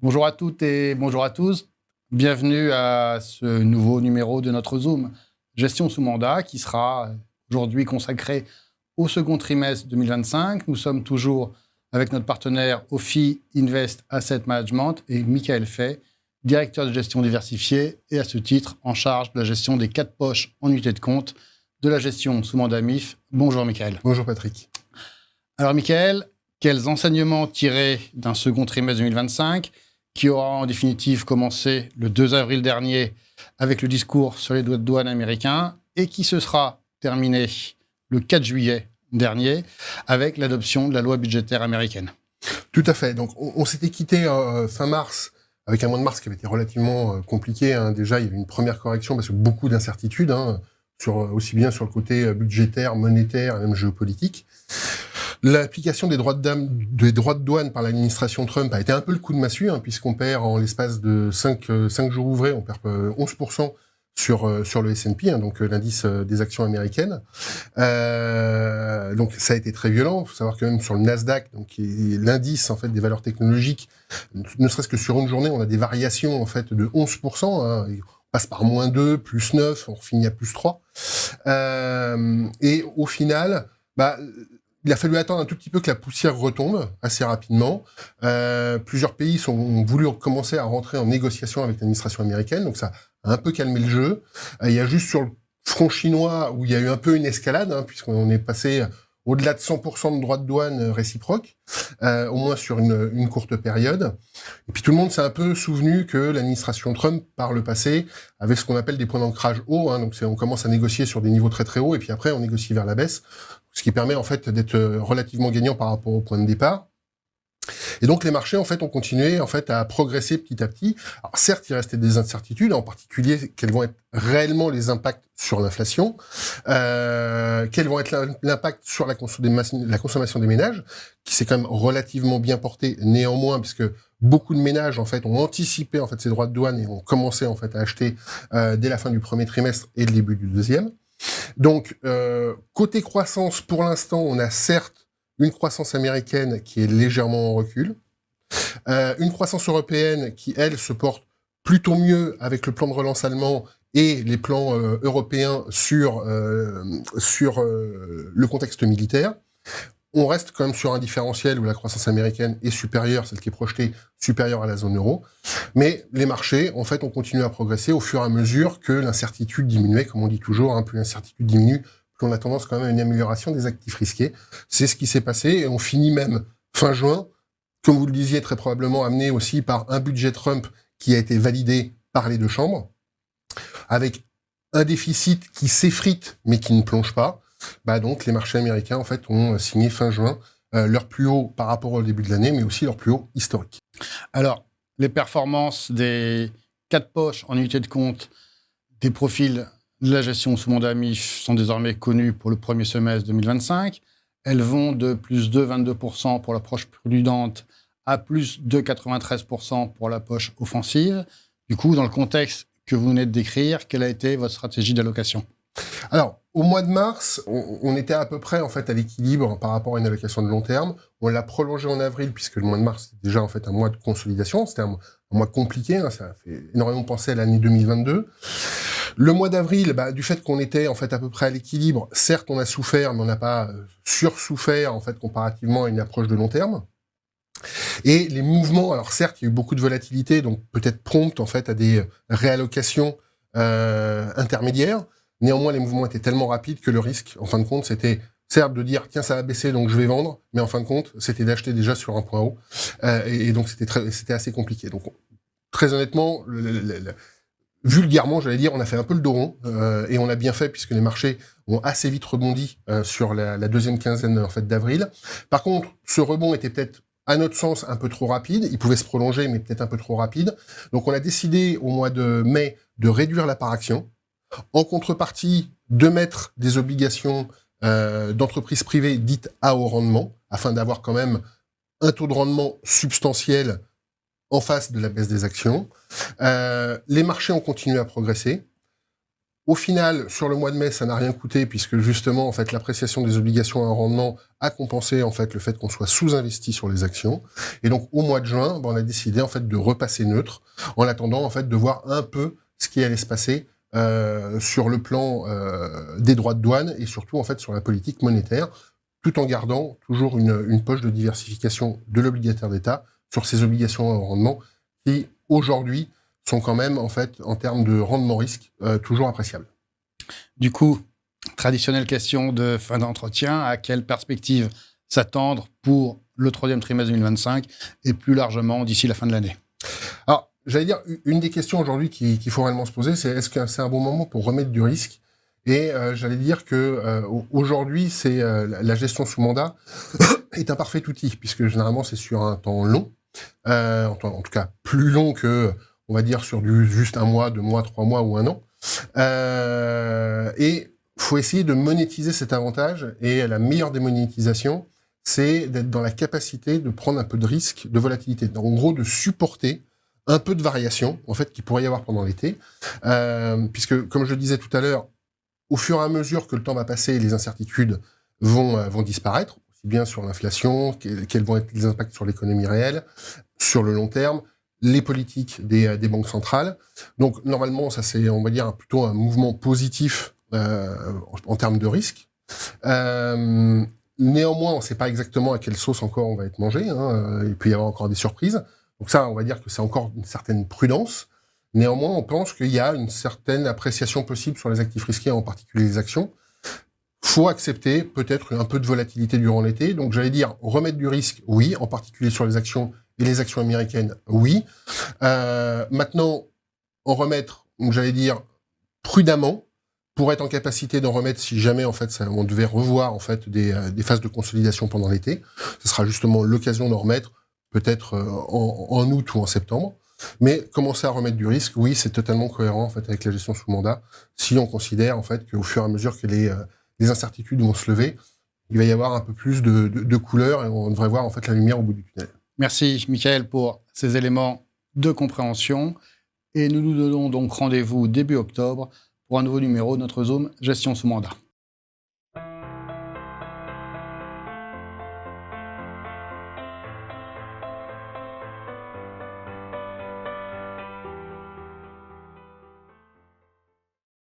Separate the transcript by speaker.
Speaker 1: Bonjour à toutes et bonjour à tous. Bienvenue à ce nouveau numéro de notre Zoom Gestion sous mandat qui sera aujourd'hui consacré au second trimestre 2025. Nous sommes toujours avec notre partenaire OFI Invest Asset Management et Michael Fay, directeur de gestion diversifiée et à ce titre en charge de la gestion des 4 poches en unité de compte de la gestion sous mandat MIF. Bonjour Michael.
Speaker 2: Bonjour Patrick.
Speaker 1: Alors Michael, quels enseignements tirer d'un second trimestre 2025 qui aura en définitive commencé le 2 avril dernier avec le discours sur les droits de douane américains et qui se sera terminé le 4 juillet dernier avec l'adoption de la loi budgétaire américaine.
Speaker 2: Tout à fait. Donc, on s'était quitté fin mars avec un mois de mars qui avait été relativement compliqué. Déjà, il y avait une première correction parce que beaucoup d'incertitudes, aussi bien sur le côté budgétaire, monétaire et même géopolitique. L'application des droits de douane par l'administration Trump a été un peu le coup de massue, puisqu'on perd en l'espace de 5 jours ouvrés, on perd 11% sur le S&P, donc l'indice des actions américaines. Donc ça a été très violent. Il faut savoir que même sur le Nasdaq, donc qui est l'indice en fait des valeurs technologiques, ne serait-ce que sur une journée, on a des variations en fait de 11%. On passe par -2, +9, on finit à +3. Et au final, il a fallu attendre un tout petit peu que la poussière retombe assez rapidement. Plusieurs pays ont voulu commencer à rentrer en négociation avec l'administration américaine, donc ça a un peu calmé le jeu. Il y a juste sur le front chinois où il y a eu un peu une escalade, puisqu'on est passé au-delà de 100% de droits de douane réciproques, au moins sur une courte période. Et puis tout le monde s'est un peu souvenu que l'administration Trump, par le passé, avait ce qu'on appelle des points d'ancrage hauts. Donc on commence à négocier sur des niveaux très très hauts, et puis après on négocie vers la baisse, ce qui permet en fait d'être relativement gagnant par rapport au point de départ. Et donc les marchés en fait ont continué en fait à progresser petit à petit. Alors certes, il restait des incertitudes, en particulier quels vont être réellement les impacts sur l'inflation, quels vont être l'impact sur la consommation des ménages, qui s'est quand même relativement bien porté néanmoins, puisque beaucoup de ménages en fait ont anticipé en fait ces droits de douane et ont commencé en fait à acheter dès la fin du premier trimestre et le début du deuxième. Donc côté croissance, pour l'instant, on a certes une croissance américaine qui est légèrement en recul, une croissance européenne qui, elle, se porte plutôt mieux avec le plan de relance allemand et les plans européens sur le contexte militaire. On reste quand même sur un différentiel où la croissance américaine est supérieure, celle qui est projetée supérieure à la zone euro. Mais les marchés, en fait, ont continué à progresser au fur et à mesure que l'incertitude diminuait. Comme on dit toujours, plus l'incertitude diminue, on a tendance quand même à une amélioration des actifs risqués. C'est ce qui s'est passé et on finit même fin juin, comme vous le disiez très probablement, amené aussi par un budget Trump qui a été validé par les deux chambres, avec un déficit qui s'effrite mais qui ne plonge pas. Donc les marchés américains en fait ont signé fin juin leur plus haut par rapport au début de l'année, mais aussi leur plus haut historique.
Speaker 1: Alors, les performances des 4 poches en unité de compte des profils de la gestion sous mandat MIF sont désormais connues pour le premier semestre 2025. Elles vont de plus de 22% pour la poche prudente à plus de 93% pour la poche offensive. Du coup, dans le contexte que vous venez de décrire, quelle a été votre stratégie d'allocation ?
Speaker 2: Alors, au mois de mars, on était à peu près en fait à l'équilibre par rapport à une allocation de long terme. On l'a prolongé en avril puisque le mois de mars c'était déjà en fait un mois de consolidation. C'était un mois compliqué. Ça a fait énormément penser à l'année 2022. Le mois d'avril, du fait qu'on était en fait à peu près à l'équilibre, certes on a souffert, mais on n'a pas sursouffert en fait comparativement à une approche de long terme. Et les mouvements, alors certes il y a eu beaucoup de volatilité, donc peut-être prompte en fait à des réallocations intermédiaires. Néanmoins, les mouvements étaient tellement rapides que le risque, en fin de compte, c'était certes de dire tiens ça va baisser donc je vais vendre, mais en fin de compte c'était d'acheter déjà sur un point haut, et donc c'était assez compliqué. Donc très honnêtement, vulgairement, j'allais dire, on a fait un peu le dos rond, et on a bien fait puisque les marchés ont assez vite rebondi sur la deuxième quinzaine en fait d'avril. Par contre, ce rebond était peut-être à notre sens un peu trop rapide. Il pouvait se prolonger, mais peut-être un peu trop rapide. Donc, on a décidé au mois de mai de réduire la part action. En contrepartie, de mettre des obligations d'entreprises privées dites à haut rendement, afin d'avoir quand même un taux de rendement substantiel en face de la baisse des actions. Les marchés ont continué à progresser. Au final, sur le mois de mai, ça n'a rien coûté puisque justement, en fait, l'appréciation des obligations à un rendement a compensé en fait le fait qu'on soit sous-investi sur les actions. Et donc, au mois de juin, on a décidé en fait de repasser neutre en attendant en fait de voir un peu ce qui allait se passer sur le plan des droits de douane et surtout en fait sur la politique monétaire, tout en gardant toujours une poche de diversification de l'obligataire d'État sur ces obligations à un rendement qui aujourd'hui sont quand même, en fait, en termes de rendement risque, toujours appréciables.
Speaker 1: Du coup, traditionnelle question de fin d'entretien, à quelle perspective s'attendre pour le troisième trimestre 2025 et plus largement d'ici la fin de l'année?
Speaker 2: Alors, j'allais dire, une des questions aujourd'hui qu'il faut réellement se poser, c'est est-ce que c'est un bon moment pour remettre du risque? Et j'allais dire que aujourd'hui, c'est la gestion sous mandat est un parfait outil, puisque généralement, c'est sur un temps long, en tout cas plus long que on va dire sur du juste 1 mois, 2 mois, 3 mois ou 1 an. Et faut essayer de monétiser cet avantage. Et la meilleure des monétisations, c'est d'être dans la capacité de prendre un peu de risque, de volatilité. Donc, en gros, de supporter un peu de variation, en fait, qu'il pourrait y avoir pendant l'été. Puisque, comme je le disais tout à l'heure, au fur et à mesure que le temps va passer, les incertitudes vont disparaître, aussi bien sur l'inflation, quels vont être les impacts sur l'économie réelle, sur le long terme, les politiques des banques centrales. Donc, normalement, ça, c'est, on va dire, plutôt un mouvement positif en termes de risque. Néanmoins, on ne sait pas exactement à quelle sauce encore on va être mangé. Il peut y avoir encore des surprises. Donc ça, on va dire que c'est encore une certaine prudence. Néanmoins, on pense qu'il y a une certaine appréciation possible sur les actifs risqués, en particulier les actions. Faut accepter peut-être un peu de volatilité durant l'été. Donc, j'allais dire, remettre du risque, oui, en particulier sur les actions et les actions américaines, oui. Maintenant, en remettre, j'allais dire, prudemment, pour être en capacité d'en remettre si jamais, en fait, on devait revoir, en fait, des phases de consolidation pendant l'été. Ce sera justement l'occasion d'en remettre, peut-être en août ou en septembre. Mais commencer à remettre du risque, oui, c'est totalement cohérent, en fait, avec la gestion sous mandat, si on considère, en fait, qu'au fur et à mesure que les incertitudes vont se lever, il va y avoir un peu plus de couleurs et on devrait voir, en fait, la lumière au bout du tunnel.
Speaker 1: Merci, Michael, pour ces éléments de compréhension. Et nous nous donnons donc rendez-vous début octobre pour un nouveau numéro de notre Zoom Gestion sous mandat.